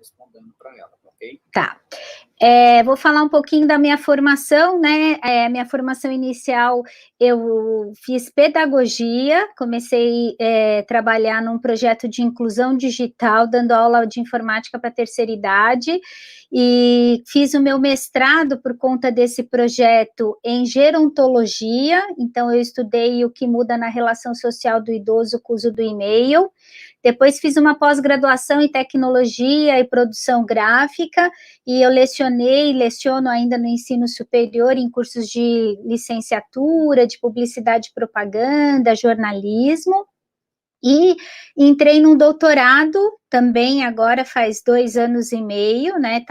respondendo para ela, ok? Tá. Vou falar um pouquinho da minha formação, né? Minha formação inicial, eu fiz pedagogia, comecei a trabalhar num projeto de inclusão digital, dando aula de informática para a terceira idade, e fiz o meu mestrado por conta desse projeto em gerontologia, então eu estudei o que muda na relação social do idoso com o uso do e-mail. Depois fiz uma pós-graduação em tecnologia e produção gráfica, e eu leciono ainda no ensino superior em cursos de licenciatura, de publicidade e propaganda, jornalismo, e entrei num doutorado também agora faz 2 anos e meio, né,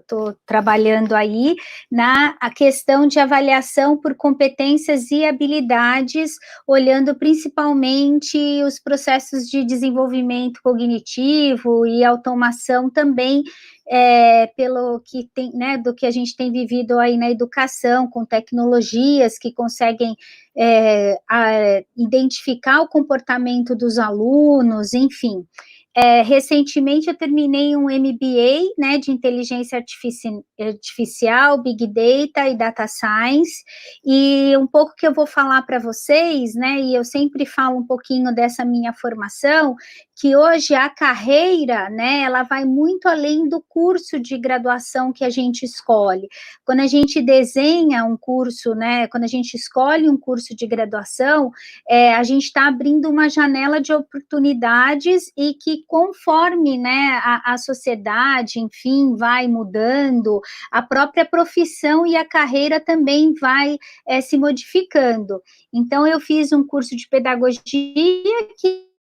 tô trabalhando aí na a questão de avaliação por competências e habilidades, olhando principalmente os processos de desenvolvimento cognitivo e automação também, pelo que tem, né, do que a gente tem vivido aí na educação, com tecnologias que conseguem identificar o comportamento dos alunos, enfim. Recentemente eu terminei um MBA, né, de inteligência artificial, Big Data e Data Science, e um pouco que eu vou falar para vocês, né, e eu sempre falo um pouquinho dessa minha formação, que hoje a carreira, né, ela vai muito além do curso de graduação que a gente escolhe. Quando a gente desenha um curso, né, quando a gente escolhe um curso de graduação, a gente está abrindo uma janela de oportunidades e que conforme, né, a sociedade, enfim, vai mudando, a própria profissão e a carreira também vai se modificando. Então, eu fiz um curso de pedagogia que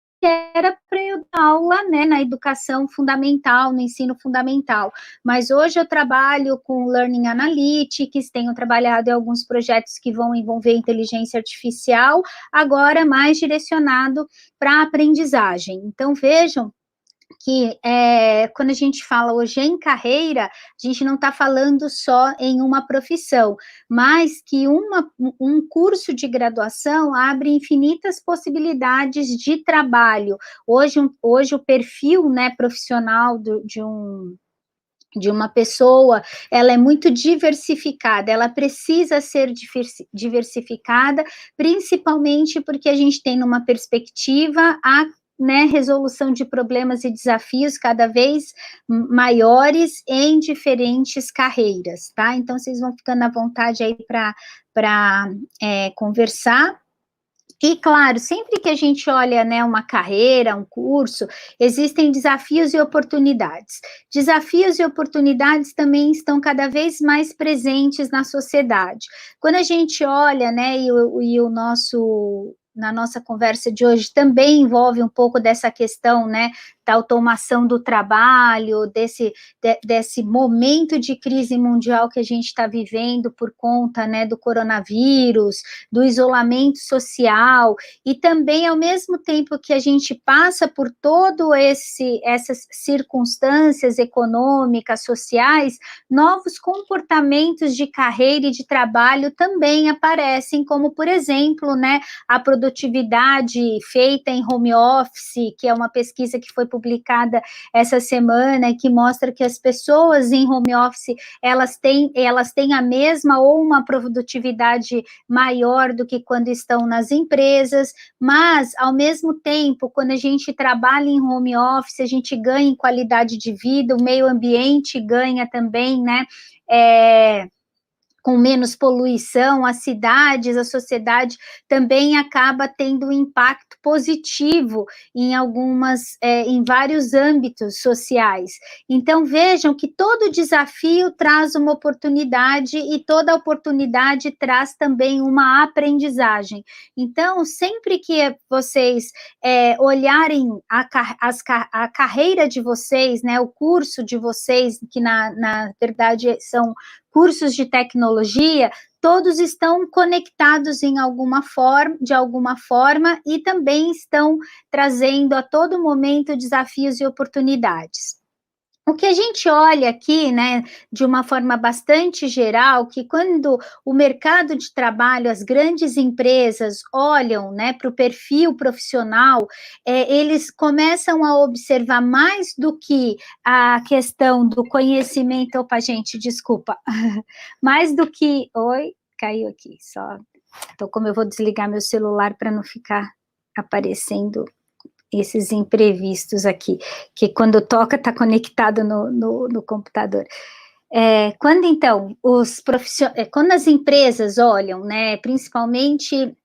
era para eu dar aula, né, na educação fundamental, no ensino fundamental, mas hoje eu trabalho com Learning Analytics, tenho trabalhado em alguns projetos que vão envolver inteligência artificial, agora mais direcionado para a aprendizagem. Então, vejam que quando a gente fala hoje em carreira, a gente não está falando só em uma profissão, mas que um curso de graduação abre infinitas possibilidades de trabalho. Hoje o perfil, né, profissional de uma pessoa, ela é muito diversificada, ela precisa ser diversificada, principalmente porque a gente tem numa perspectiva né, resolução de problemas e desafios cada vez maiores em diferentes carreiras, tá? Então, vocês vão ficando à vontade aí para conversar. E, claro, sempre que a gente olha, né, uma carreira, um curso, existem desafios e oportunidades. Desafios e oportunidades também estão cada vez mais presentes na sociedade. Quando a gente olha, né, na nossa conversa de hoje também envolve um pouco dessa questão, né, da automação do trabalho, desse momento de crise mundial que a gente está vivendo por conta, né, do coronavírus, do isolamento social, e também, ao mesmo tempo que a gente passa por todo essas circunstâncias econômicas, sociais, novos comportamentos de carreira e de trabalho também aparecem, como, por exemplo, né, a produtividade feita em home office, que é uma pesquisa que foi publicada essa semana e que mostra que as pessoas em home office, elas têm a mesma ou uma produtividade maior do que quando estão nas empresas, mas, ao mesmo tempo, quando a gente trabalha em home office, a gente ganha em qualidade de vida, o meio ambiente ganha também, né, com menos poluição, as cidades, a sociedade também acaba tendo um impacto positivo em vários âmbitos sociais. Então, vejam que todo desafio traz uma oportunidade e toda oportunidade traz também uma aprendizagem. Então, sempre que vocês olharem a carreira de vocês, né, o curso de vocês, que na verdade são cursos de tecnologia, todos estão conectados de alguma forma, e também estão trazendo a todo momento desafios e oportunidades. O que a gente olha aqui, né, de uma forma bastante geral, que quando o mercado de trabalho, as grandes empresas olham, né, para o perfil profissional, eles começam a observar mais do que a questão do conhecimento. Opa, gente, desculpa. Mais do que. Oi, caiu aqui, só. Então, como eu vou desligar meu celular para não ficar aparecendo esses imprevistos aqui, que quando toca está conectado no computador. Quando então quando as empresas olham, né, principalmente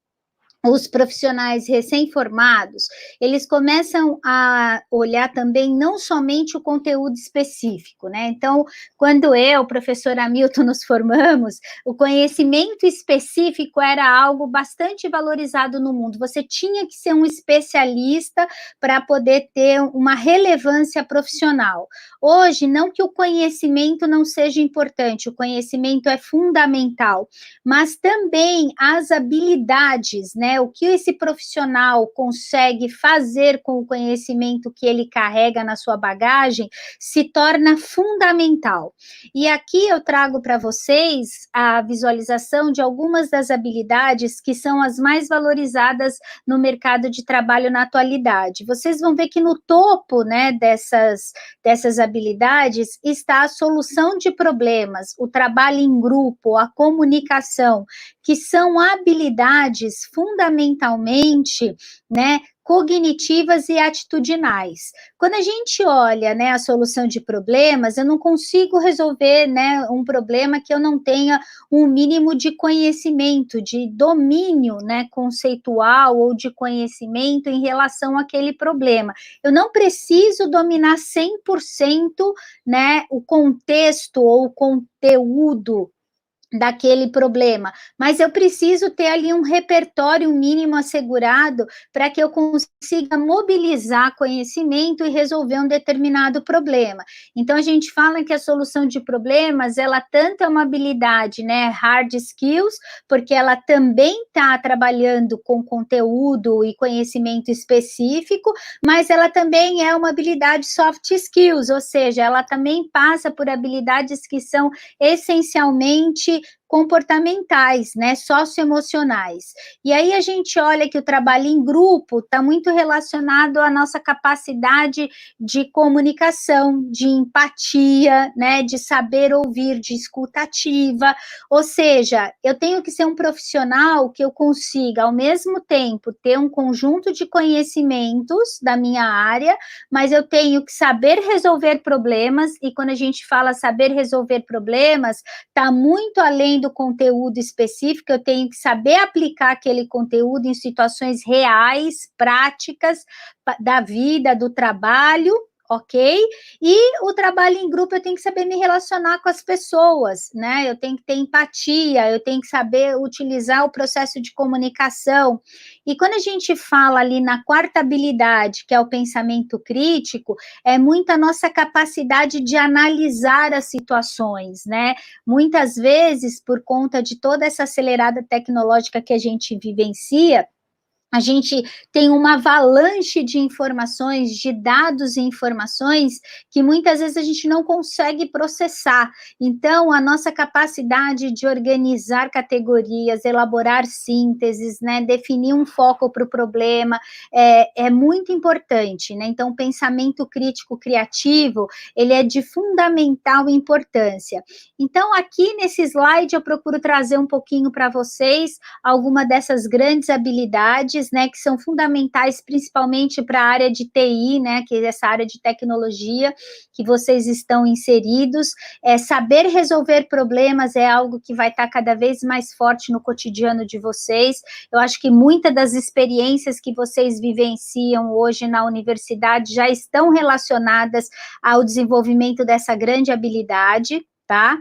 os profissionais recém-formados, eles começam a olhar também não somente o conteúdo específico, né? Então, quando eu, professor Hamilton, nos formamos, o conhecimento específico era algo bastante valorizado no mundo. Você tinha que ser um especialista para poder ter uma relevância profissional. Hoje, não que o conhecimento não seja importante, o conhecimento é fundamental, mas também as habilidades, né? O que esse profissional consegue fazer com o conhecimento que ele carrega na sua bagagem se torna fundamental. E aqui eu trago para vocês a visualização de algumas das habilidades que são as mais valorizadas no mercado de trabalho na atualidade. Vocês vão ver que no topo, né, dessas habilidades está a solução de problemas, o trabalho em grupo, a comunicação, que são habilidades fundamentalmente, né, cognitivas e atitudinais. Quando a gente olha, né, a solução de problemas, eu não consigo resolver, né, um problema que eu não tenha um mínimo de conhecimento, de domínio, né, conceitual ou de conhecimento em relação àquele problema. Eu não preciso dominar 100%, né, o contexto ou o conteúdo daquele problema, mas eu preciso ter ali um repertório mínimo assegurado para que eu consiga mobilizar conhecimento e resolver um determinado problema. Então a gente fala que a solução de problemas, ela tanto é uma habilidade, né, hard skills, porque ela também está trabalhando com conteúdo e conhecimento específico, mas ela também é uma habilidade soft skills, ou seja, ela também passa por habilidades que são essencialmente comportamentais, né, socioemocionais. E aí a gente olha que o trabalho em grupo está muito relacionado à nossa capacidade de comunicação, de empatia, né, de saber ouvir, de escuta ativa, ou seja, eu tenho que ser um profissional que eu consiga, ao mesmo tempo, ter um conjunto de conhecimentos da minha área, mas eu tenho que saber resolver problemas, e quando a gente fala saber resolver problemas, está muito além do conteúdo específico, eu tenho que saber aplicar aquele conteúdo em situações reais, práticas da vida, do trabalho, ok? E o trabalho em grupo, eu tenho que saber me relacionar com as pessoas, né? Eu tenho que ter empatia, eu tenho que saber utilizar o processo de comunicação. E quando a gente fala ali na quarta habilidade, que é o pensamento crítico, é muito a nossa capacidade de analisar as situações, né? Muitas vezes, por conta de toda essa acelerada tecnológica que a gente vivencia, a gente tem uma avalanche de informações, de dados e informações que muitas vezes a gente não consegue processar. Então, a nossa capacidade de organizar categorias, elaborar sínteses, né, definir um foco para o problema, é muito importante, né? Então, o pensamento crítico criativo, ele é de fundamental importância. Então, aqui nesse slide, eu procuro trazer um pouquinho para vocês alguma dessas grandes habilidades, né, que são fundamentais principalmente para a área de TI, né, que é essa área de tecnologia que vocês estão inseridos. Saber resolver problemas é algo que vai estar cada vez mais forte no cotidiano de vocês. Eu acho que muitas das experiências que vocês vivenciam hoje na universidade já estão relacionadas ao desenvolvimento dessa grande habilidade, tá?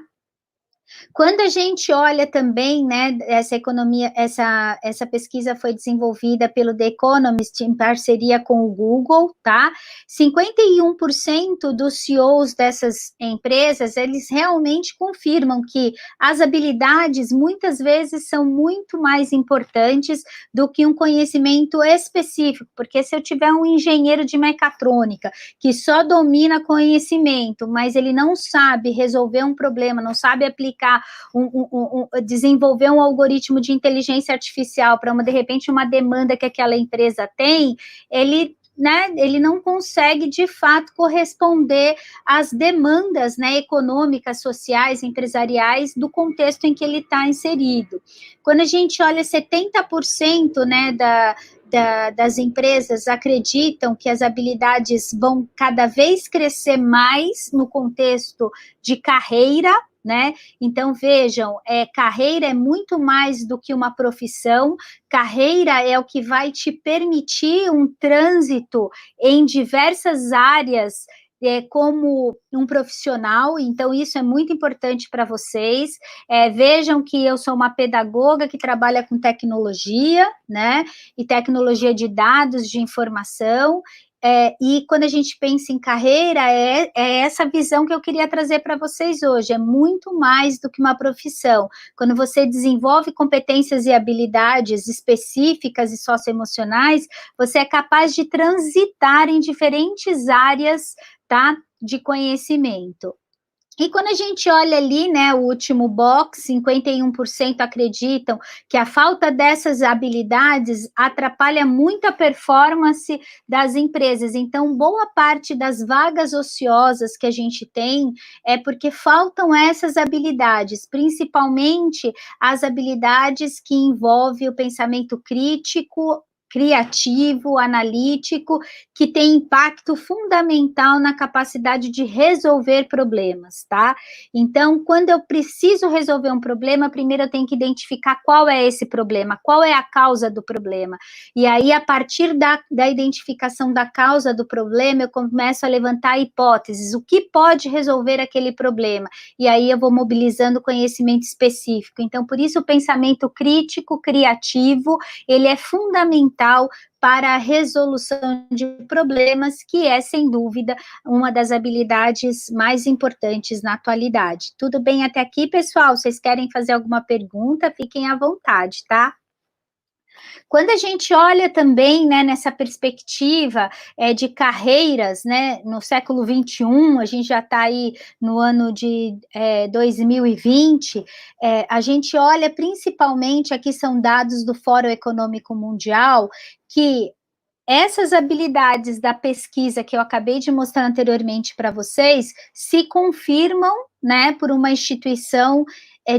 Quando a gente olha também, né, essa pesquisa foi desenvolvida pelo The Economist em parceria com o Google, tá? 51% dos CEOs dessas empresas, eles realmente confirmam que as habilidades muitas vezes são muito mais importantes do que um conhecimento específico, porque se eu tiver um engenheiro de mecatrônica que só domina conhecimento, mas ele não sabe resolver um problema, não sabe aplicar desenvolver um algoritmo de inteligência artificial para de repente uma demanda que aquela empresa tem, ele não consegue de fato corresponder às demandas, né, econômicas, sociais, empresariais do contexto em que ele está inserido. Quando a gente olha 70%, né, das empresas acreditam que as habilidades vão cada vez crescer mais no contexto de carreira, né? Então, vejam, carreira é muito mais do que uma profissão, carreira é o que vai te permitir um trânsito em diversas áreas, como um profissional, então isso é muito importante para vocês. Vejam que eu sou uma pedagoga que trabalha com tecnologia, né? E tecnologia de dados, de informação. E quando a gente pensa em carreira, é essa visão que eu queria trazer para vocês hoje, é muito mais do que uma profissão. Quando você desenvolve competências e habilidades específicas e socioemocionais, você é capaz de transitar em diferentes áreas, tá, de conhecimento. E quando a gente olha ali, né, o último box, 51% acreditam que a falta dessas habilidades atrapalha muito a performance das empresas. Então, boa parte das vagas ociosas que a gente tem é porque faltam essas habilidades, principalmente as habilidades que envolvem o pensamento crítico, criativo, analítico, que tem impacto fundamental na capacidade de resolver problemas, tá? Então, quando eu preciso resolver um problema, primeiro eu tenho que identificar qual é esse problema, qual é a causa do problema. E aí, a partir da identificação da causa do problema, eu começo a levantar hipóteses, o que pode resolver aquele problema. E aí eu vou mobilizando conhecimento específico. Então, por isso o pensamento crítico, criativo, ele é fundamental para a resolução de problemas, que é, sem dúvida, uma das habilidades mais importantes na atualidade. Tudo bem até aqui, pessoal? Vocês querem fazer alguma pergunta? Fiquem à vontade, tá? Quando a gente olha também, né, nessa perspectiva de carreiras, né, no século XXI, a gente já está aí no ano de 2020, a gente olha principalmente, aqui são dados do Fórum Econômico Mundial, que essas habilidades da pesquisa que eu acabei de mostrar anteriormente para vocês se confirmam, né, por uma instituição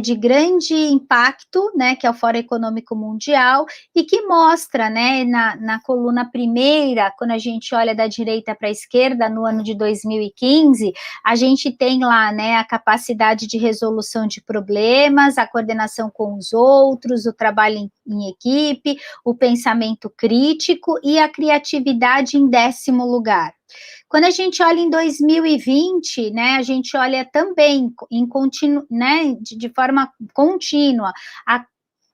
de grande impacto, né, que é o Fórum Econômico Mundial, e que mostra, né, na coluna primeira, quando a gente olha da direita para a esquerda, no ano de 2015, a gente tem lá, né, a capacidade de resolução de problemas, a coordenação com os outros, o trabalho em equipe, o pensamento crítico e a criatividade em 10º lugar. Quando a gente olha em 2020, né, a gente olha também né, de forma contínua a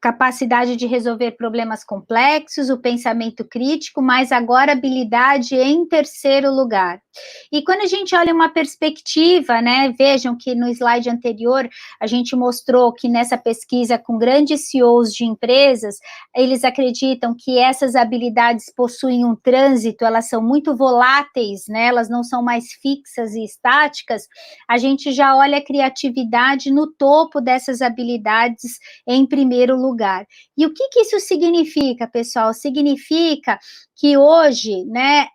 capacidade de resolver problemas complexos, o pensamento crítico, mas agora habilidade em 3º lugar. E quando a gente olha uma perspectiva, né, vejam que no slide anterior a gente mostrou que nessa pesquisa com grandes CEOs de empresas, eles acreditam que essas habilidades possuem um trânsito, elas são muito voláteis, né, elas não são mais fixas e estáticas, a gente já olha a criatividade no topo dessas habilidades em 1º lugar. E o que isso significa, pessoal? Significa que hoje, né,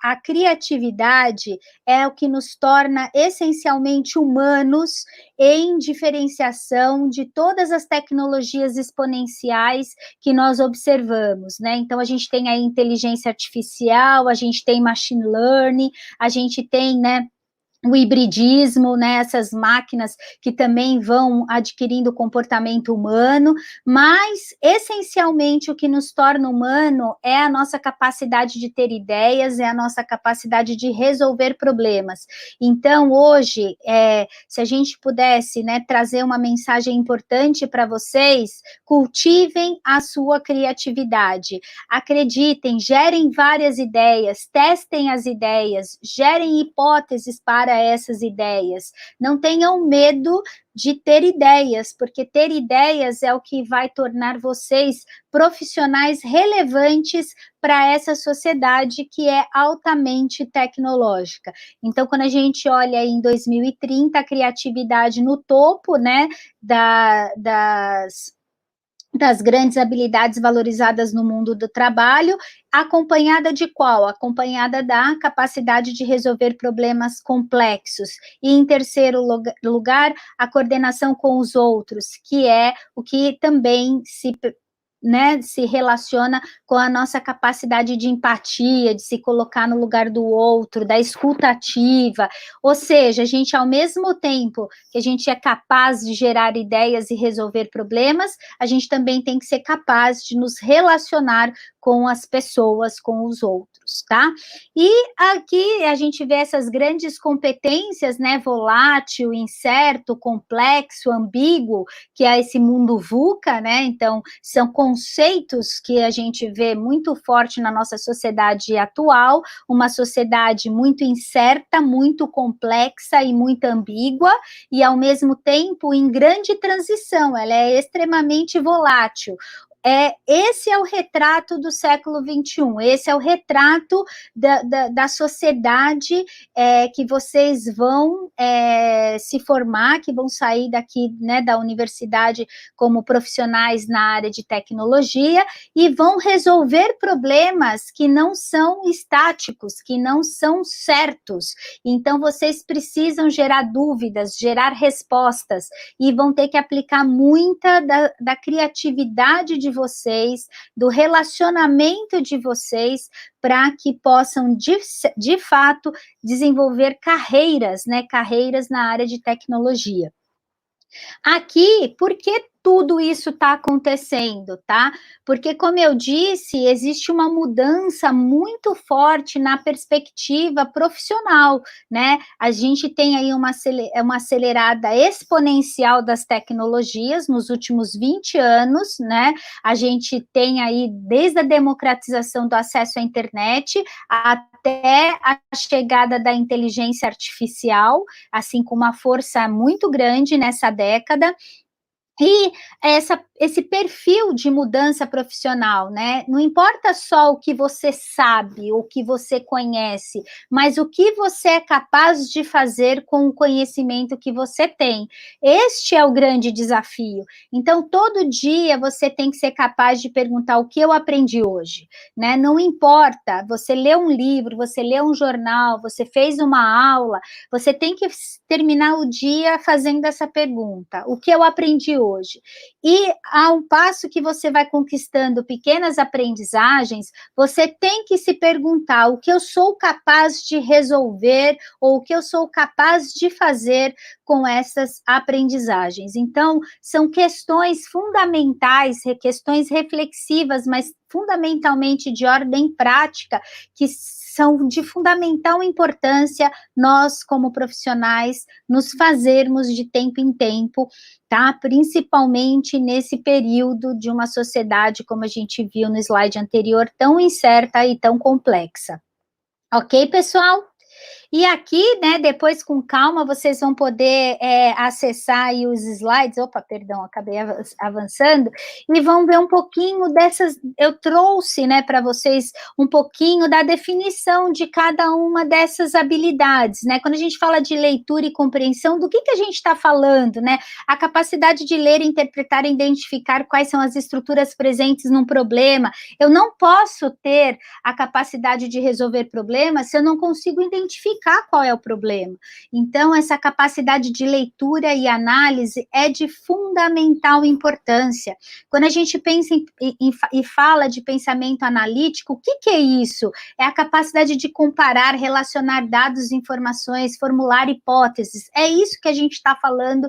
a criatividade é o que nos torna essencialmente humanos em diferenciação de todas as tecnologias exponenciais que nós observamos, né? Então, a gente tem a inteligência artificial, a gente tem machine learning, a gente tem, né, o hibridismo, né, essas máquinas que também vão adquirindo comportamento humano, mas, essencialmente, o que nos torna humano é a nossa capacidade de ter ideias, é a nossa capacidade de resolver problemas. Então, hoje, se a gente pudesse, né, trazer uma mensagem importante para vocês, cultivem a sua criatividade, acreditem, gerem várias ideias, testem as ideias, gerem hipóteses para essas ideias. Não tenham medo de ter ideias, porque ter ideias é o que vai tornar vocês profissionais relevantes para essa sociedade que é altamente tecnológica. Então, quando a gente olha em 2030, a criatividade no topo, né, das grandes habilidades valorizadas no mundo do trabalho, acompanhada de qual? Acompanhada da capacidade de resolver problemas complexos. E, em terceiro lugar, a coordenação com os outros, que é o que também se relaciona com a nossa capacidade de empatia, de se colocar no lugar do outro, da escuta ativa, ou seja, a gente, ao mesmo tempo que a gente é capaz de gerar ideias e resolver problemas, a gente também tem que ser capaz de nos relacionar com as pessoas, com os outros, tá? E aqui a gente vê essas grandes competências, né, volátil, incerto, complexo, ambíguo, que é esse mundo VUCA, né, então são conceitos que a gente vê muito forte na nossa sociedade atual, uma sociedade muito incerta, muito complexa e muito ambígua, e ao mesmo tempo em grande transição, ela é extremamente volátil. Esse é o retrato do século XXI, esse é o retrato da sociedade que vocês vão se formar, que vão sair daqui, né, da universidade como profissionais na área de tecnologia e vão resolver problemas que não são estáticos, que não são certos. Então, vocês precisam gerar dúvidas, gerar respostas e vão ter que aplicar muita da criatividade de vocês, do relacionamento de vocês, para que possam, de fato, desenvolver carreiras, né, carreiras na área de tecnologia. Aqui, por que tudo isso está acontecendo, tá? Porque, como eu disse, existe uma mudança muito forte na perspectiva profissional, né? A gente tem aí uma acelerada exponencial das tecnologias nos últimos 20 anos, né? A gente tem aí, desde a democratização do acesso à internet até a chegada da inteligência artificial, assim, com uma força muito grande nessa década. E esse perfil de mudança profissional, né? Não importa só o que você sabe, o que você conhece, mas o que você é capaz de fazer com o conhecimento que você tem. Este é o grande desafio. Então, todo dia você tem que ser capaz de perguntar o que eu aprendi hoje, né? Não importa, você lê um livro, você lê um jornal, você fez uma aula, você tem que terminar o dia fazendo essa pergunta: o que eu aprendi hoje? E ao passo que você vai conquistando pequenas aprendizagens, você tem que se perguntar o que eu sou capaz de resolver ou o que eu sou capaz de fazer com essas aprendizagens. Então, são questões fundamentais, questões reflexivas, mas fundamentalmente de ordem prática, que são de fundamental importância nós, como profissionais, nos fazermos de tempo em tempo, tá? Principalmente nesse período de uma sociedade, como a gente viu no slide anterior, tão incerta e tão complexa. Ok, pessoal? E aqui, né, depois com calma, vocês vão poder acessar aí os slides, acabei avançando, e vão ver um pouquinho dessas, eu trouxe, né, para vocês um pouquinho da definição de cada uma dessas habilidades, né, quando a gente fala de leitura e compreensão, do que a gente está falando, né, a capacidade de ler, interpretar e identificar quais são as estruturas presentes num problema. Eu não posso ter a capacidade de resolver problemas se eu não consigo identificar identificar qual é o problema. Então, essa capacidade de leitura e análise é de fundamental importância. Quando a gente pensa e fala de pensamento analítico, o que é isso? É a capacidade de comparar, relacionar dados, informações, formular hipóteses. É isso que a gente está falando,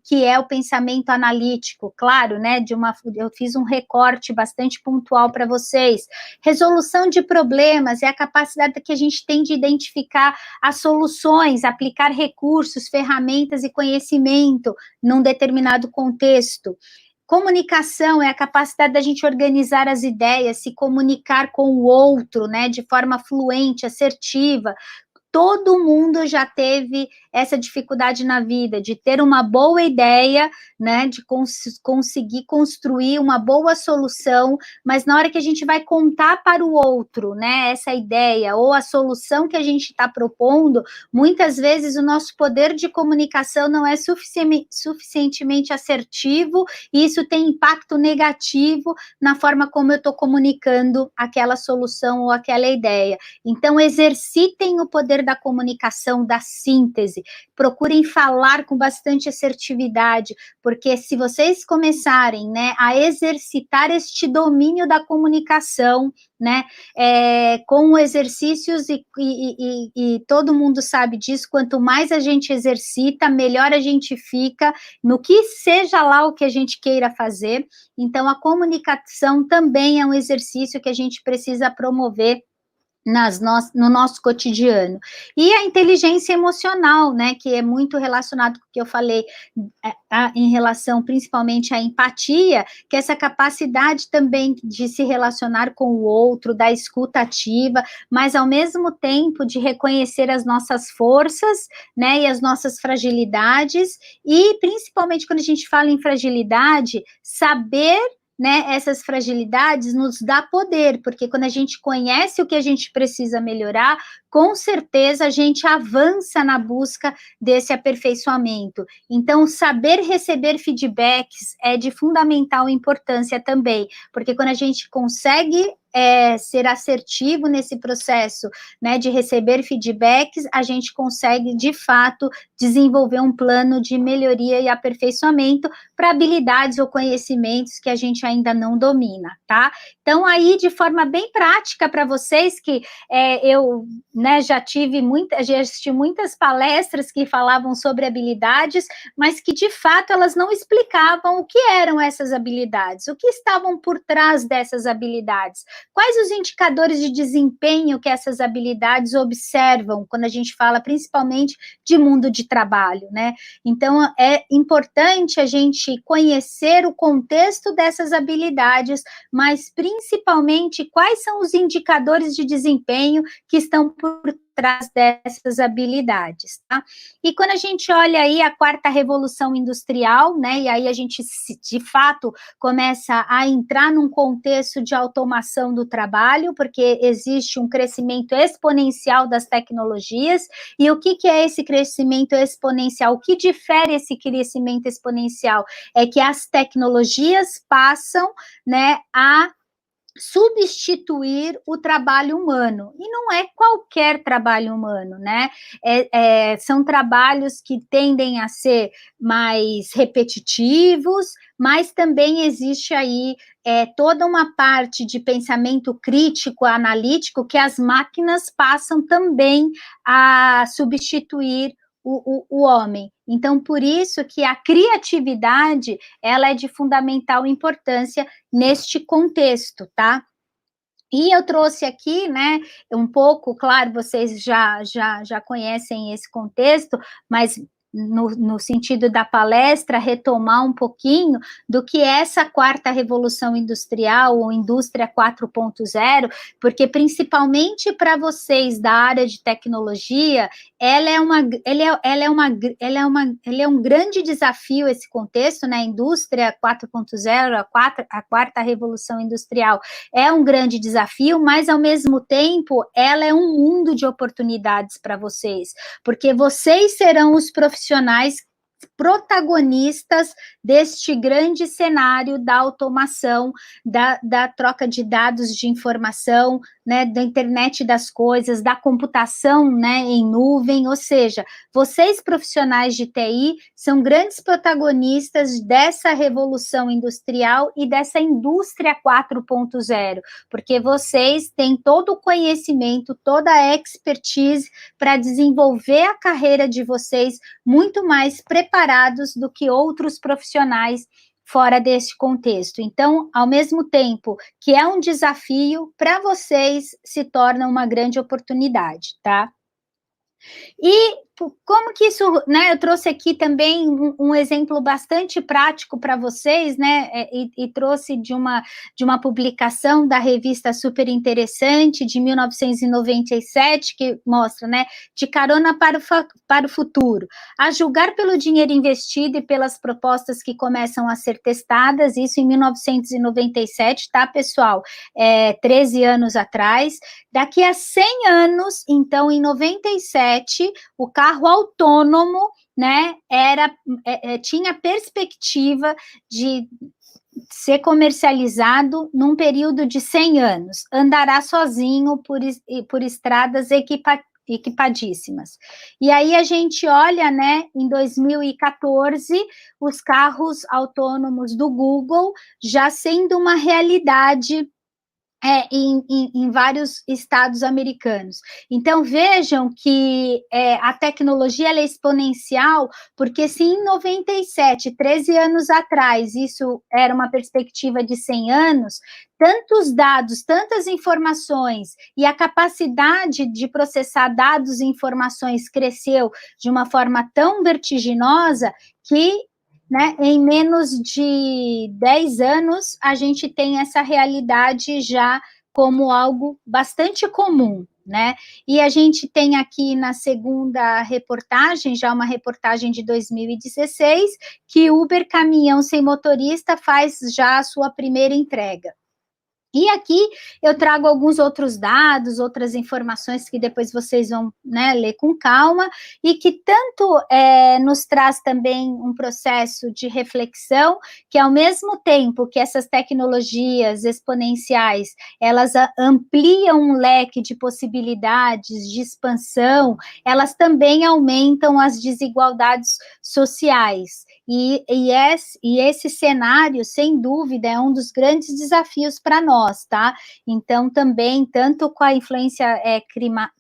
que é o pensamento analítico. Claro, né? Eu fiz um recorte bastante pontual para vocês. Resolução de problemas é a capacidade que a gente tem de identificar as soluções, aplicar recursos, ferramentas e conhecimento num determinado contexto. Comunicação é a capacidade da gente organizar as ideias, se comunicar com o outro, né, de forma fluente, assertiva. Todo mundo já teve essa dificuldade na vida, de ter uma boa ideia, né, de conseguir construir uma boa solução, mas na hora que a gente vai contar para o outro, né, essa ideia ou a solução que a gente está propondo, muitas vezes o nosso poder de comunicação não é suficientemente assertivo, e isso tem impacto negativo na forma como eu estou comunicando aquela solução ou aquela ideia. Então, exercitem o poder da comunicação, da síntese, procurem falar com bastante assertividade, porque se vocês começarem, né, a exercitar este domínio da comunicação, né, com exercícios e todo mundo sabe disso, quanto mais a gente exercita, melhor a gente fica no que seja lá o que a gente queira fazer. Então, a comunicação também é um exercício que a gente precisa promover no nosso cotidiano. E a inteligência emocional, né, que é muito relacionado com o que eu falei, em relação principalmente à empatia, que é essa capacidade também de se relacionar com o outro, da escuta ativa, mas ao mesmo tempo de reconhecer as nossas forças, né, e as nossas fragilidades, e principalmente quando a gente fala em fragilidade, saber, né, essas fragilidades nos dá poder, porque quando a gente conhece o que a gente precisa melhorar, com certeza a gente avança na busca desse aperfeiçoamento. Então, saber receber feedbacks é de fundamental importância também, porque quando a gente consegue ser assertivo nesse processo, né, de receber feedbacks, a gente consegue, de fato, desenvolver um plano de melhoria e aperfeiçoamento para habilidades ou conhecimentos que a gente ainda não domina, tá? Então, aí, de forma bem prática para vocês, que eu, né, já assisti muitas palestras que falavam sobre habilidades, mas que, de fato, elas não explicavam o que eram essas habilidades, o que estavam por trás dessas habilidades. Quais os indicadores de desempenho que essas habilidades observam quando a gente fala principalmente de mundo de trabalho, né? Então, é importante a gente conhecer o contexto dessas habilidades, mas principalmente quais são os indicadores de desempenho que estão por trás dessas habilidades, tá? E quando a gente olha aí a quarta revolução industrial, né, e aí a gente, de fato, começa a entrar num contexto de automação do trabalho, porque existe um crescimento exponencial das tecnologias, e o que é esse crescimento exponencial? O que difere esse crescimento exponencial? É que as tecnologias passam, né, a substituir o trabalho humano, e não é qualquer trabalho humano, né, são trabalhos que tendem a ser mais repetitivos, mas também existe aí toda uma parte de pensamento crítico, analítico, que as máquinas passam também a substituir o homem. Então, por isso que a criatividade, ela é de fundamental importância neste contexto, tá? E eu trouxe aqui, né, um pouco, claro, vocês já conhecem esse contexto, mas no sentido da palestra, retomar um pouquinho do que é essa quarta revolução industrial, ou indústria 4.0, porque principalmente para vocês da área de tecnologia, ele é um grande desafio, esse contexto, né, indústria 4.0, a quarta revolução industrial, é um grande desafio, mas ao mesmo tempo, ela é um mundo de oportunidades para vocês, porque vocês serão os profissionais protagonistas deste grande cenário da automação, da troca de dados de informação, né, da internet das coisas, da computação, né, em nuvem, ou seja, vocês profissionais de TI são grandes protagonistas dessa revolução industrial e dessa indústria 4.0, porque vocês têm todo o conhecimento, toda a expertise para desenvolver a carreira de vocês muito mais preparados do que outros profissionais fora desse contexto. Então, ao mesmo tempo que é um desafio, para vocês se torna uma grande oportunidade, tá? E como que isso, né, eu trouxe aqui também um exemplo bastante prático para vocês, né, e trouxe de uma publicação da revista super interessante, de 1997, que mostra, né, de carona para o futuro, a julgar pelo dinheiro investido e pelas propostas que começam a ser testadas, isso em 1997, tá, pessoal? 13 anos atrás. Daqui a 100 anos, então, em 97, o carro autônomo, né, tinha perspectiva de ser comercializado num período de 100 anos, andará sozinho por estradas equipadíssimas. E aí a gente olha, né, em 2014, os carros autônomos do Google já sendo uma realidade em vários estados americanos. Então, vejam que a tecnologia ela é exponencial, porque se em 97, 13 anos atrás, isso era uma perspectiva de 100 anos, tantos dados, tantas informações, e a capacidade de processar dados e informações cresceu de uma forma tão vertiginosa que, né, em menos de 10 anos, a gente tem essa realidade já como algo bastante comum, né? E a gente tem aqui na segunda reportagem, já uma reportagem de 2016, que Uber Caminhão Sem Motorista faz já a sua primeira entrega. E aqui eu trago alguns outros dados, outras informações que depois vocês vão, né, ler com calma, e que tanto nos traz também um processo de reflexão, que ao mesmo tempo que essas tecnologias exponenciais, elas ampliam um leque de possibilidades, de expansão, elas também aumentam as desigualdades sociais. E esse cenário, sem dúvida, é um dos grandes desafios para nós, tá? Então, também, tanto com a influência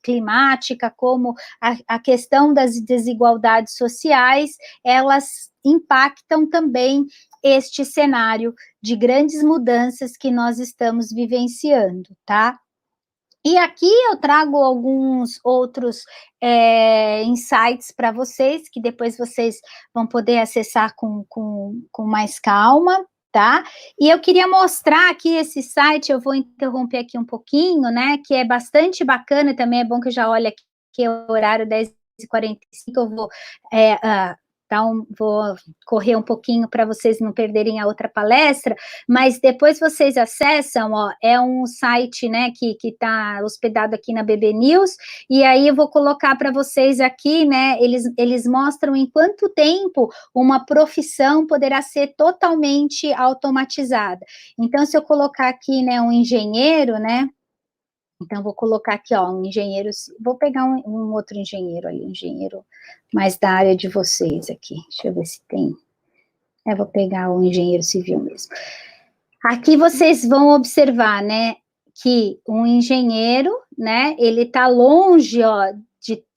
climática, como a questão das desigualdades sociais, elas impactam também este cenário de grandes mudanças que nós estamos vivenciando, tá? E aqui eu trago alguns outros insights para vocês, que depois vocês vão poder acessar com mais calma, tá? E eu queria mostrar aqui esse site, eu vou interromper aqui um pouquinho, né, que é bastante bacana, também é bom que eu já olhe aqui, que é o horário 10h45, eu vou... Então, vou correr um pouquinho para vocês não perderem a outra palestra, mas depois vocês acessam, ó, é um site, né, que está hospedado aqui na BB News, e aí eu vou colocar para vocês aqui, né, eles mostram em quanto tempo uma profissão poderá ser totalmente automatizada. Então, se eu colocar aqui, né, um engenheiro, né, então, vou colocar aqui, ó, um engenheiro, vou pegar um outro engenheiro ali, um engenheiro mais da área de vocês aqui, deixa eu ver se tem, vou pegar o engenheiro civil mesmo. Aqui vocês vão observar, né, que um engenheiro, né, ele tá longe, ó,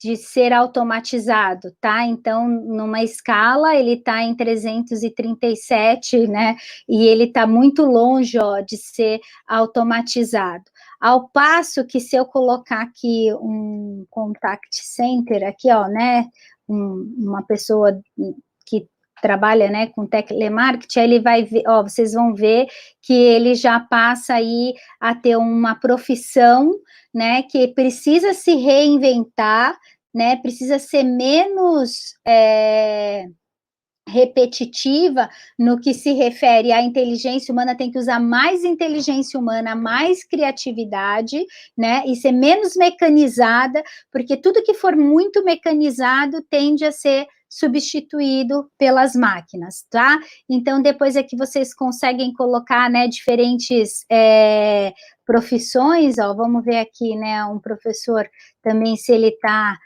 de ser automatizado, tá? Então, numa escala, ele tá em 337, né, e ele tá muito longe, ó, de ser automatizado. Ao passo que se eu colocar aqui um contact center, aqui, ó, né, uma pessoa que trabalha, né, com telemarketing, ele vai ver, ó, vocês vão ver que ele já passa aí a ter uma profissão, né, que precisa se reinventar, né, precisa ser menos repetitiva no que se refere à inteligência humana, tem que usar mais inteligência humana, mais criatividade, né, e ser menos mecanizada, porque tudo que for muito mecanizado tende a ser substituído pelas máquinas, tá? Então, depois é que vocês conseguem colocar, né, diferentes profissões, ó, vamos ver aqui, né, um professor também, se ele está,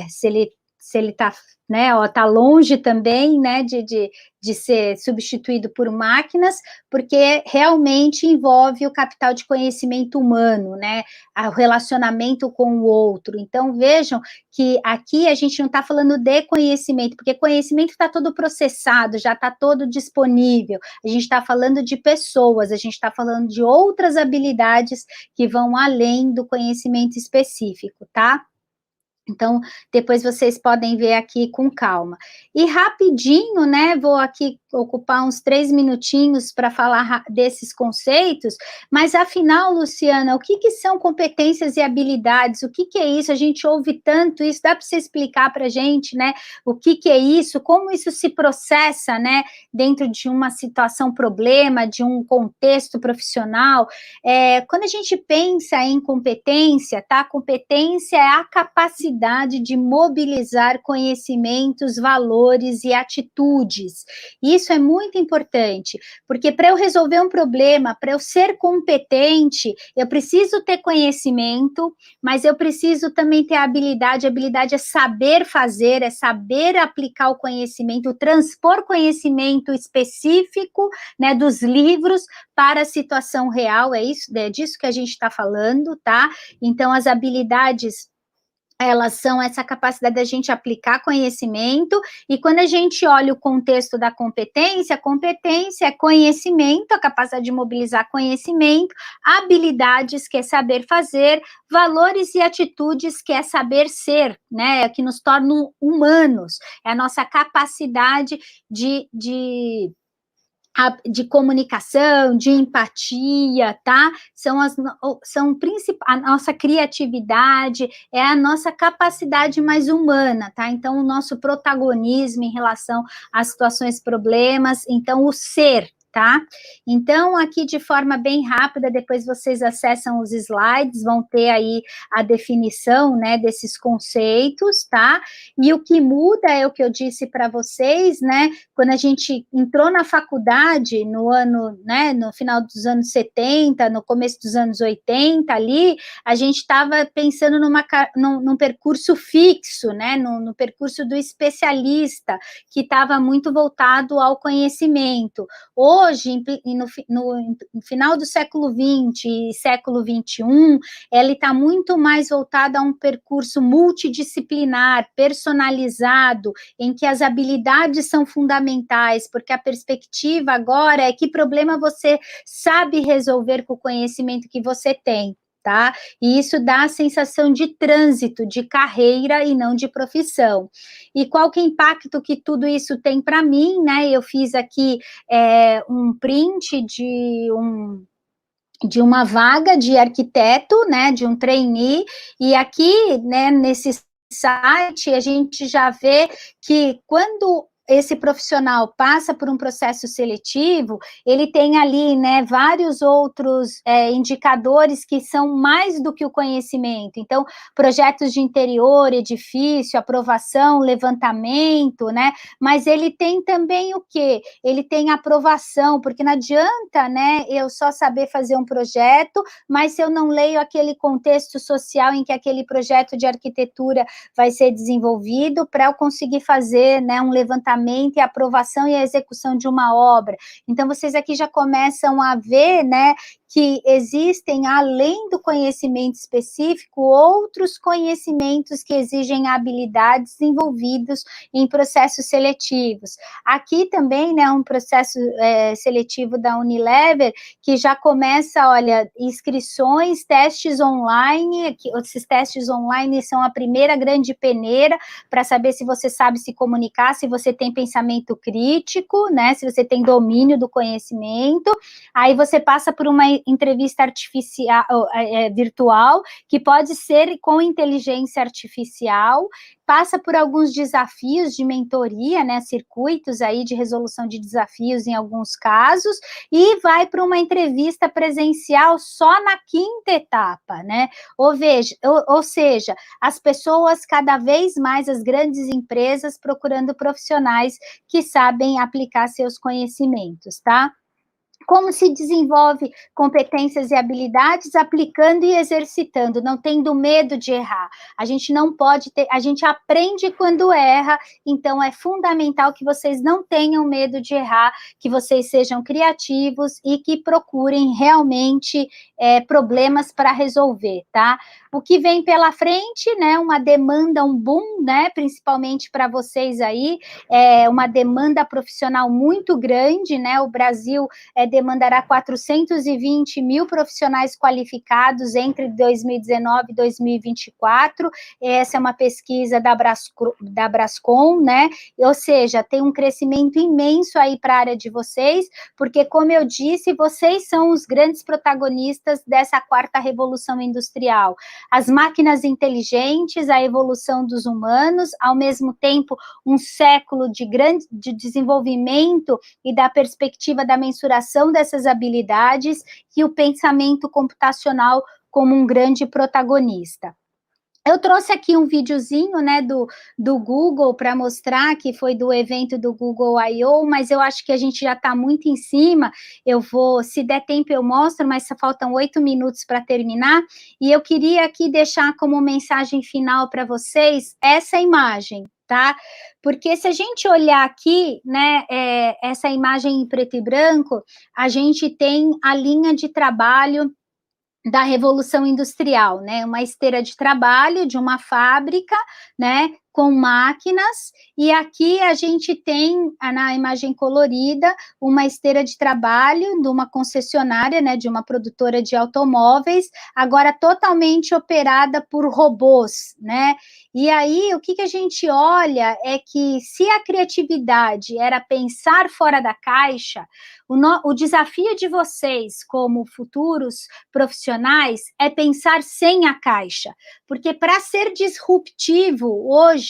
se ele está, né, ó, tá longe também, né, de ser substituído por máquinas, porque realmente envolve o capital de conhecimento humano, né, o relacionamento com o outro. Então, vejam que aqui a gente não está falando de conhecimento, porque conhecimento está todo processado, já está todo disponível, a gente está falando de pessoas, a gente está falando de outras habilidades que vão além do conhecimento específico, tá? Então, depois vocês podem ver aqui com calma. E rapidinho, né, vou aqui ocupar uns 3 minutinhos para falar desses conceitos, mas afinal, Luciana, o que são competências e habilidades? O que é isso? A gente ouve tanto isso, dá para você explicar para a gente, né, o que é isso, como isso se processa, né, dentro de uma situação problema, de um contexto profissional? Quando a gente pensa em competência, tá, competência é a capacidade de mobilizar conhecimentos, valores e atitudes. Isso é muito importante, porque para eu resolver um problema, para eu ser competente, eu preciso ter conhecimento, mas eu preciso também ter habilidade. Habilidade é saber fazer, é saber aplicar o conhecimento, transpor conhecimento específico, né, dos livros para a situação real, é disso que a gente está falando, tá? Então, as habilidades, elas são essa capacidade da gente aplicar conhecimento, e quando a gente olha o contexto da competência, a competência é conhecimento, a capacidade de mobilizar conhecimento, habilidades, que é saber fazer, valores e atitudes, que é saber ser, né, que nos tornam humanos, é a nossa capacidade de comunicação, de empatia, tá? A nossa criatividade, é a nossa capacidade mais humana, tá? Então, o nosso protagonismo em relação às situações, problemas, então, o ser, tá? Então, aqui de forma bem rápida, depois vocês acessam os slides, vão ter aí a definição, né, desses conceitos, tá? E o que muda é o que eu disse para vocês, né, quando a gente entrou na faculdade, no ano, né, no final dos anos 70, no começo dos anos 80, ali, a gente estava pensando num percurso fixo, né, no percurso do especialista, que estava muito voltado ao conhecimento. Hoje, no final do século XX e século XXI, ele está muito mais voltado a um percurso multidisciplinar, personalizado, em que as habilidades são fundamentais, porque a perspectiva agora é que problema você sabe resolver com o conhecimento que você tem, tá? E isso dá a sensação de trânsito, de carreira e não de profissão. E qual que é o impacto que tudo isso tem para mim, né? Eu fiz aqui um print de uma vaga de arquiteto, né, de um trainee, e aqui, né, nesse site, a gente já vê que quando esse profissional passa por um processo seletivo, ele tem ali, né, vários outros indicadores que são mais do que o conhecimento. Então, projetos de interior, edifício, aprovação, levantamento, né, mas ele tem também o quê? Ele tem aprovação, porque não adianta, né, eu só saber fazer um projeto, mas se eu não leio aquele contexto social em que aquele projeto de arquitetura vai ser desenvolvido, para eu conseguir fazer, né, um levantamento e a aprovação e a execução de uma obra. Então, vocês aqui já começam a ver, né, que existem, além do conhecimento específico, outros conhecimentos que exigem habilidades envolvidos em processos seletivos. Aqui também, né, um processo seletivo da Unilever, que já começa, olha, inscrições, testes online, esses testes online são a primeira grande peneira para saber se você sabe se comunicar, se você tem pensamento crítico, né, se você tem domínio do conhecimento. Aí você passa por uma entrevista virtual, que pode ser com inteligência artificial, passa por alguns desafios de mentoria, né, circuitos aí de resolução de desafios em alguns casos, e vai para uma entrevista presencial só na quinta etapa, né? Ou seja, as pessoas cada vez mais, as grandes empresas, procurando profissionais que sabem aplicar seus conhecimentos, tá? Como se desenvolve competências e habilidades aplicando e exercitando, não tendo medo de errar. A gente não pode ter, a gente aprende quando erra, então é fundamental que vocês não tenham medo de errar, que vocês sejam criativos e que procurem realmente problemas para resolver, tá? O que vem pela frente, né, uma demanda, um boom, né, principalmente para vocês aí, uma demanda profissional muito grande, né, o Brasil demandará 420 mil profissionais qualificados entre 2019 e 2024, essa é uma pesquisa da Brascom, né, ou seja, tem um crescimento imenso aí para a área de vocês, porque, como eu disse, vocês são os grandes protagonistas dessa quarta revolução industrial, as máquinas inteligentes, a evolução dos humanos, ao mesmo tempo, um século de desenvolvimento e da perspectiva da mensuração dessas habilidades e o pensamento computacional como um grande protagonista. Eu trouxe aqui um videozinho, né, do Google para mostrar que foi do evento do Google I.O., mas eu acho que a gente já está muito em cima, eu vou, se der tempo eu mostro, mas só faltam 8 minutos para terminar, e eu queria aqui deixar como mensagem final para vocês essa imagem, tá? Porque se a gente olhar aqui, né, essa imagem em preto e branco, a gente tem a linha de trabalho da Revolução Industrial, né, uma esteira de trabalho de uma fábrica, né, com máquinas, e aqui a gente tem, na imagem colorida, uma esteira de trabalho de uma concessionária, né, de uma produtora de automóveis, agora totalmente operada por robôs, né, e aí o que a gente olha é que se a criatividade era pensar fora da caixa, o desafio de vocês como futuros profissionais é pensar sem a caixa, porque para ser disruptivo hoje,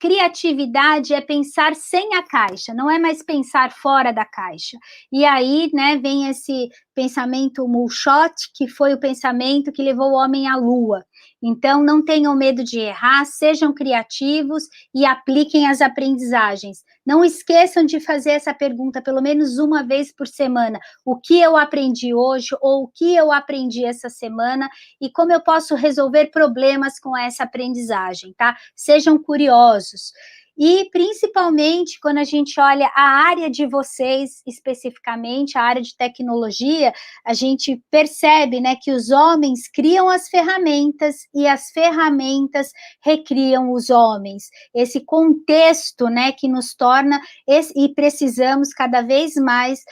criatividade é pensar sem a caixa, não é mais pensar fora da caixa. E aí, né, vem esse pensamento Moonshot, que foi o pensamento que levou o homem à lua. Então, não tenham medo de errar, sejam criativos e apliquem as aprendizagens. Não esqueçam de fazer essa pergunta pelo menos uma vez por semana. O que eu aprendi hoje ou o que eu aprendi essa semana e como eu posso resolver problemas com essa aprendizagem, tá? Sejam curiosos. E, principalmente, quando a gente olha a área de vocês, especificamente, a área de tecnologia, a gente percebe, né, que os homens criam as ferramentas e as ferramentas recriam os homens. Esse contexto, né, que nos torna, e precisamos cada vez mais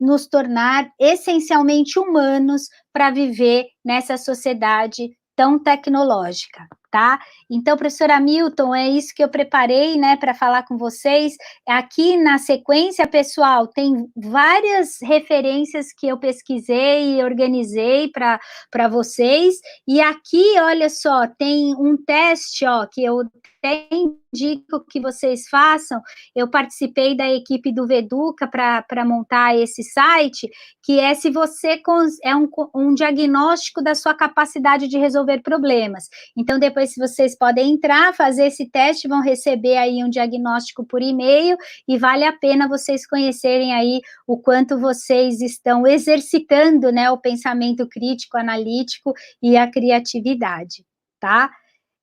nos tornar essencialmente humanos para viver nessa sociedade tão tecnológica, tá? Então, professora Milton, é isso que eu preparei, né, para falar com vocês. Aqui na sequência, pessoal, tem várias referências que eu pesquisei e organizei para vocês, e aqui, olha só, tem um teste, ó, que eu até indico que vocês façam. Eu participei da equipe do Veduca para montar esse site, que é se você é um diagnóstico da sua capacidade de resolver problemas. Então, depois, se vocês podem entrar, fazer esse teste, vão receber aí um diagnóstico por e-mail, e vale a pena vocês conhecerem aí o quanto vocês estão exercitando, né, o pensamento crítico, analítico e a criatividade, tá?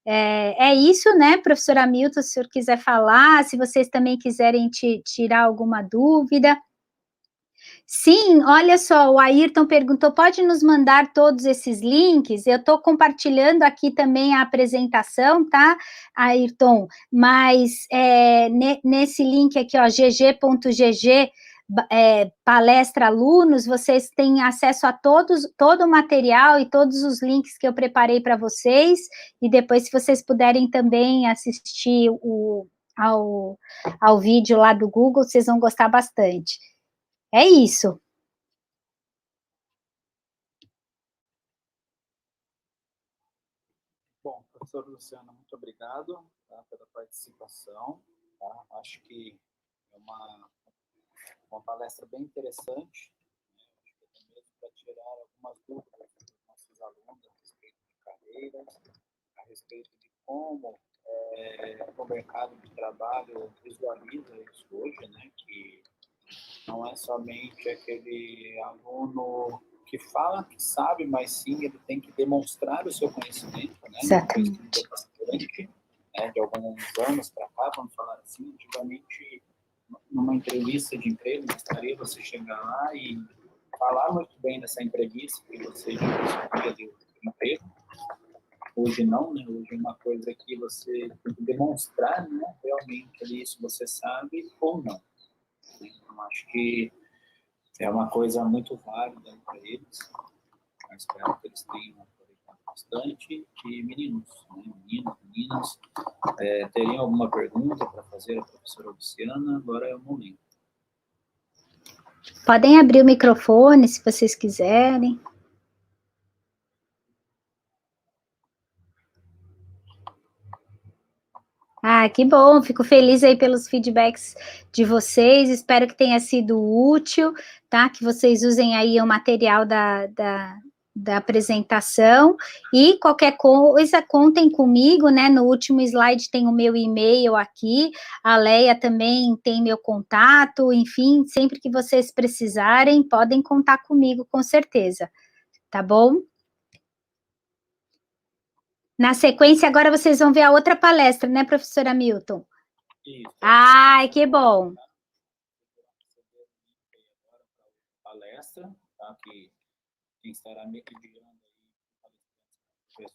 É isso, né, professora Milton, se o senhor quiser falar, se vocês também quiserem tirar alguma dúvida. Sim, olha só, o Ayrton perguntou, pode nos mandar todos esses links? Eu estou compartilhando aqui também a apresentação, tá, Ayrton? Mas nesse link aqui, ó, gg.gg, palestra alunos, vocês têm acesso a todo o material e todos os links que eu preparei para vocês, e depois, se vocês puderem também assistir ao vídeo lá do Google, vocês vão gostar bastante. É isso. Bom, professor Luciano, muito obrigado. tá, pela participação. Tá? Acho que é uma palestra bem interessante, né? Acho que até mesmo para tirar algumas dúvidas dos nossos alunos a respeito de carreiras, a respeito de como o mercado de trabalho visualiza isso hoje, né? Que não é somente aquele aluno que fala que sabe, mas sim ele tem que demonstrar o seu conhecimento, né? Exatamente. Bastante, né? De alguns anos para cá, vamos falar assim, antigamente, numa entrevista de emprego, gostaria você chegar lá e falar muito bem dessa entrevista que você já conseguiu de emprego. Hoje não, né? Hoje é uma coisa que você tem que demonstrar, né? Realmente ali se você sabe ou não. Então, acho que é uma coisa muito válida para eles. Eu espero que eles tenham aproveitado bastante. E meninos, né? Meninas, teriam alguma pergunta para fazer à professora Luciana? Agora é o momento. Podem abrir o microfone, se vocês quiserem. Ah, que bom, fico feliz aí pelos feedbacks de vocês, espero que tenha sido útil, tá? Que vocês usem aí o material da apresentação, e qualquer coisa, contem comigo, né? No último slide tem o meu e-mail aqui, a Leia também tem meu contato, enfim, sempre que vocês precisarem, podem contar comigo, com certeza, tá bom? Na sequência, agora vocês vão ver a outra palestra, né, professora Milton? Isso. Ai, que bom. Palestra, tá? Que quem estará mediando aí,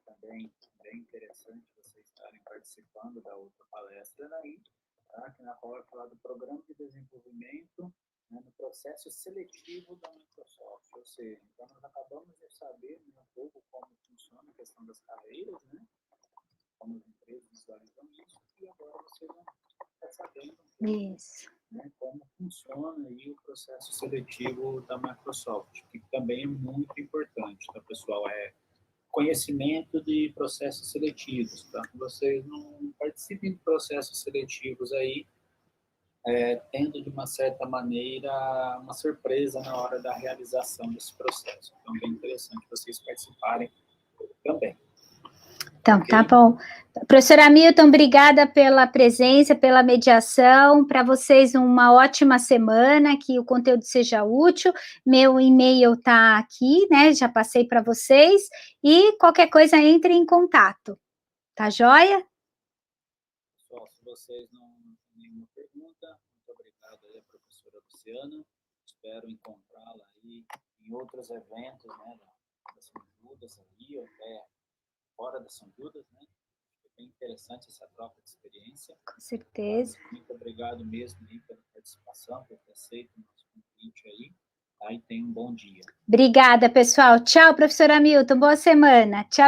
também bem interessante vocês estarem participando da outra palestra aí, tá? Que na qual vai falar do programa de desenvolvimento, né, no processo seletivo da Microsoft, ou seja, então nós acabamos de saber, né, um pouco como funciona a questão das carreiras, né? Como as empresas visualizam isso, e agora vocês vão estar sabendo Isso. Né, como funciona aí o processo seletivo da Microsoft, que também é muito importante, tá, pessoal? Conhecimento de processos seletivos, tá? Que vocês não participem de processos seletivos aí, tendo de uma certa maneira uma surpresa na hora da realização desse processo. Então, é bem interessante vocês participarem também. Então, okay? Tá bom. Professora Milton, obrigada pela presença, pela mediação. Para vocês, uma ótima semana, que o conteúdo seja útil. Meu e-mail está aqui, né? Já passei para vocês. E qualquer coisa, entre em contato. Tá joia? Pessoal, se vocês não têm nenhuma pergunta, muito obrigado aí, professora Luciana. Espero encontrá-la aí em outros eventos, né? Da São Judas aí, ou até fora da São Judas, né? É bem interessante essa troca de experiência. Com certeza. Muito obrigado mesmo aí pela participação, por ter aceito o nosso convite aí. Tá? E tenha um bom dia. Obrigada, pessoal. Tchau, professora Milton. Boa semana. Tchau.